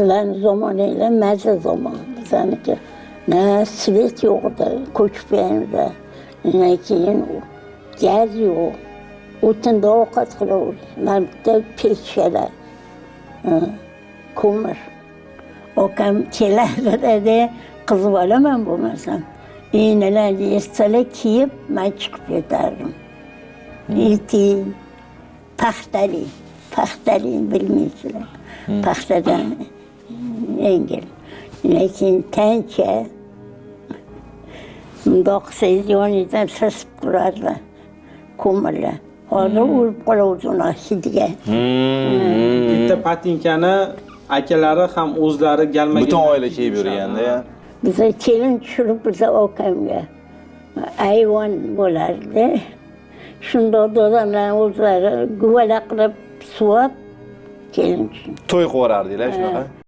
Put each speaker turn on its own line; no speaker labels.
Sizlarni zamoninglar mazza zamon. Bizaniki na svet yo'qdi, ko'chpayimda. Undan keyin gaz yo'q. O'tinda ovqat qilaverdik. Mana bitta pechkalar. Ko'mir. Okam kelardi, qizib olaman bo'lmasam. Enalarni eshitsalar kiyib, men chiqib ketardim. Etik, paxtali bilmaysizlar. Paxtadan yengil. Lekin tancha, bundoq qilsangiz yoningizdan sasib turardilar. Ko'mirlar. Hozir o'lib qoluvdi ular hidiga.
Bitta patinkani akalari ham o'zlari galmaga.
Butun oila kiyib yurganda.
Biza kelin tushirib biza okamga ayvon bo'lardi. Shunda dadamlar o'zlari guvala qilib suvab kelin tushirib.
To'y qilib yuborardinglar shunaqa.